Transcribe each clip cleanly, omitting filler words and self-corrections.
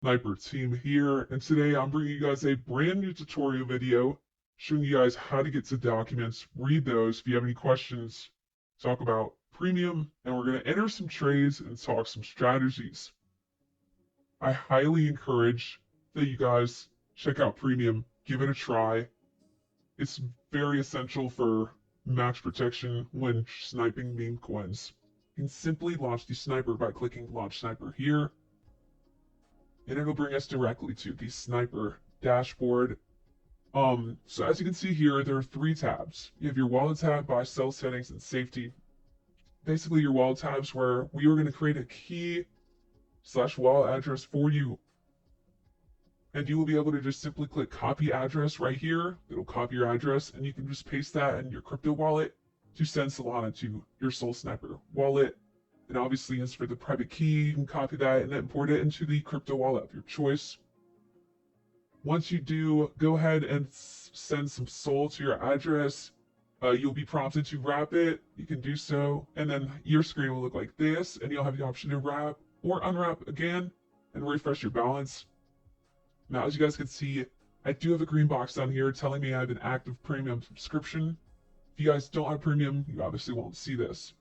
Sniper team here, and today I'm bringing you guys a brand new tutorial video showing you guys how to get to documents. Read those if you have any questions. Talk about premium, and we're going to enter some trades and talk some strategies. I highly encourage that you guys check out premium, give it a try. It's very essential for max protection when sniping meme coins. You can simply launch the sniper by clicking launch sniper here, and it'll bring us directly to the sniper dashboard. So as you can see here, there are three tabs. You have your wallet tab, buy, sell settings, and safety. Basically, your wallet tabs where we are going to create a key / wallet address for you. And you will be able to just simply click copy address right here. It'll copy your address, and you can just paste that in your crypto wallet to send Solana to your Soul Sniper wallet. And obviously, as for the private key, you can copy that and import it into the crypto wallet of your choice. Once you do, go ahead and send some Sol to your address. You'll be prompted to wrap it. You can do so, and then your screen will look like this, and you'll have the option to wrap or unwrap again and refresh your balance. Now, as you guys can see, I do have a green box down here telling me I have an active premium subscription. If you guys don't have premium, you obviously won't see this.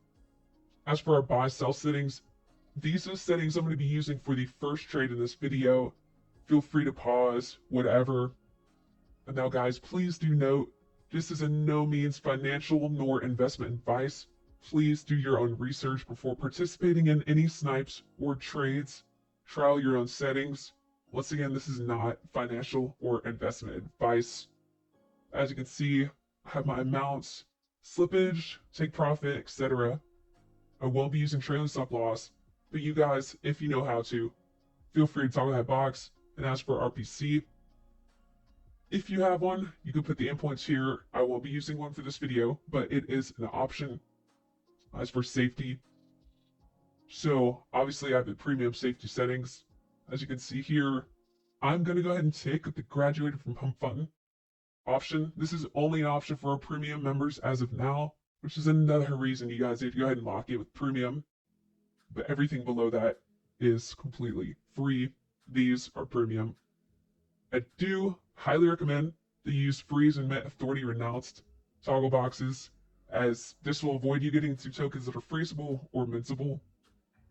As for our buy sell settings, these are settings I'm going to be using for the first trade in this video. Feel free to pause, whatever. And now guys, please do note, this is in no means financial nor investment advice. Please do your own research before participating in any snipes or trades. Trial your own settings. Once again, this is not financial or investment advice. As you can see, I have my amounts, slippage, take profit, etc. I won't be using trailing stop loss, but you guys, if you know how to, feel free to talk in that box and ask for RPC. If you have one, you can put the endpoints here. I won't be using one for this video, but it is an option. As for safety, so obviously I have the premium safety settings. As you can see here, I'm going to go ahead and take the graduated from Pump.fun option. This is only an option for our premium members as of now, which is another reason you guys need to go ahead and lock it with premium. But everything below that is completely free. These are premium. I do highly recommend that you use freeze and Met Authority renounced toggle boxes, as this will avoid you getting to tokens that are freezable or minceable,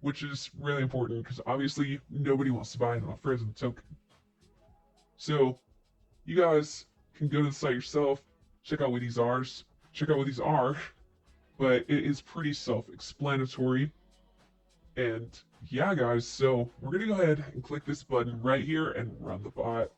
which is really important because obviously nobody wants to buy an unfrozen token. So you guys can go to the site yourself, check out what these are, but it is pretty self-explanatory. And yeah, guys, so we're gonna go ahead and click this button right here and run the bot.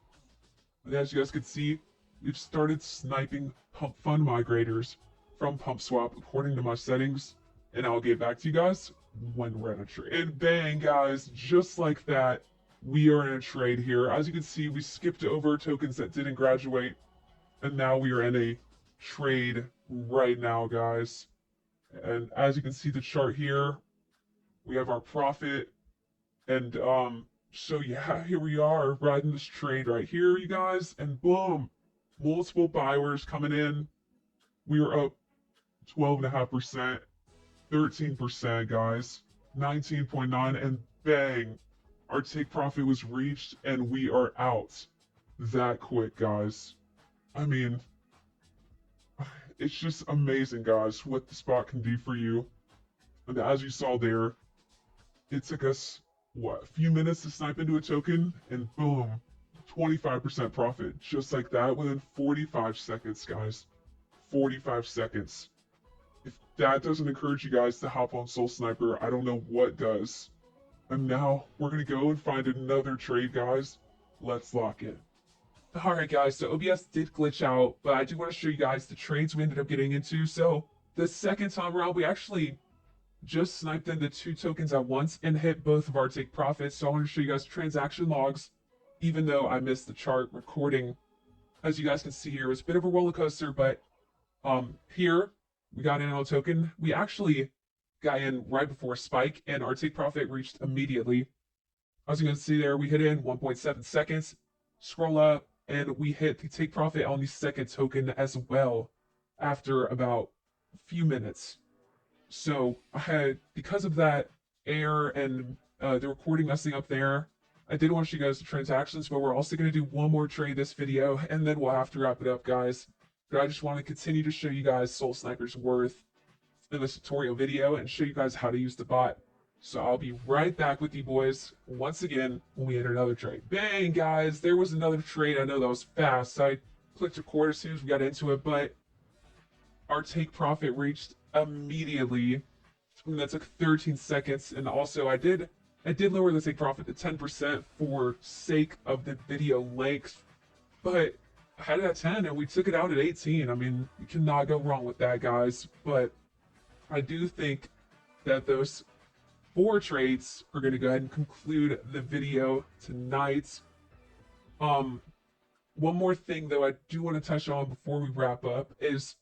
And as you guys can see, we've started sniping Pump.fun migrators from PumpSwap according to my settings, and I'll get back to you guys when we're in a trade. And bang, guys, just like that, we are in a trade here. As you can see, we skipped over tokens that didn't graduate, and now we are in a trade right now, guys. And as you can see the chart here, we have our profit, and so yeah, here we are riding this trade right here, you guys, and boom, multiple buyers coming in. We are up 12.5%, 13%, guys, 19.9, and bang, our take profit was reached, and we are out that quick, guys. I mean, it's just amazing, guys, what the spot can do for you. And as you saw there, it took us, what, a few minutes to snipe into a token, and boom, 25% profit, just like that, within 45 seconds, guys. 45 seconds. If that doesn't encourage you guys to hop on Soul Sniper, I don't know what does. And now, we're gonna go and find another trade, guys. Let's lock in. Alright guys, so OBS did glitch out, but I do want to show you guys the trades we ended up getting into. So, the second time around, we actually just sniped into 2 tokens at once and hit both of our take profits. So I want to show you guys transaction logs, even though I missed the chart recording. As you guys can see here, it was a bit of a roller coaster, but here we got in on a token. We actually got in right before a spike, and our take profit reached immediately. As you can see there, we hit in 1.7 seconds. Scroll up, and we hit the take profit on the second token as well after about a few minutes. So I had, because of that error and the recording messing up there, I did want to show you guys the transactions, but we're also going to do one more trade this video, and then we'll have to wrap it up, guys. But I just want to continue to show you guys Soul Sniper's worth in this tutorial video and show you guys how to use the bot. So I'll be right back with you boys once again when we enter another trade. Bang, guys, there was another trade. I know that was fast. I clicked record as soon as we got into it, but our take profit reached immediately. That took 13 seconds, and also I did lower the take profit to 10% for sake of the video length, but I had it at 10 and we took it out at 18. I mean, you cannot go wrong with that, guys. But I do think that those 4 trades are going to go ahead and conclude the video tonight. One more thing though I do want to touch on before we wrap up is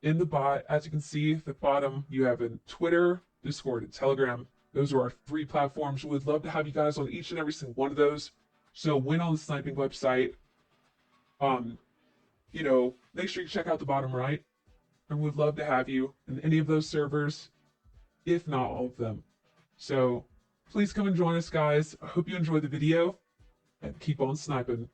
in the bot, as you can see at the bottom, you have a Twitter, Discord, and Telegram. Those are our 3 platforms. We'd love to have you guys on each and every single one of those. So when on the sniping website, you know, make sure you check out the bottom right. And we'd love to have you in any of those servers, if not all of them. So please come and join us, guys. I hope you enjoyed the video and keep on sniping.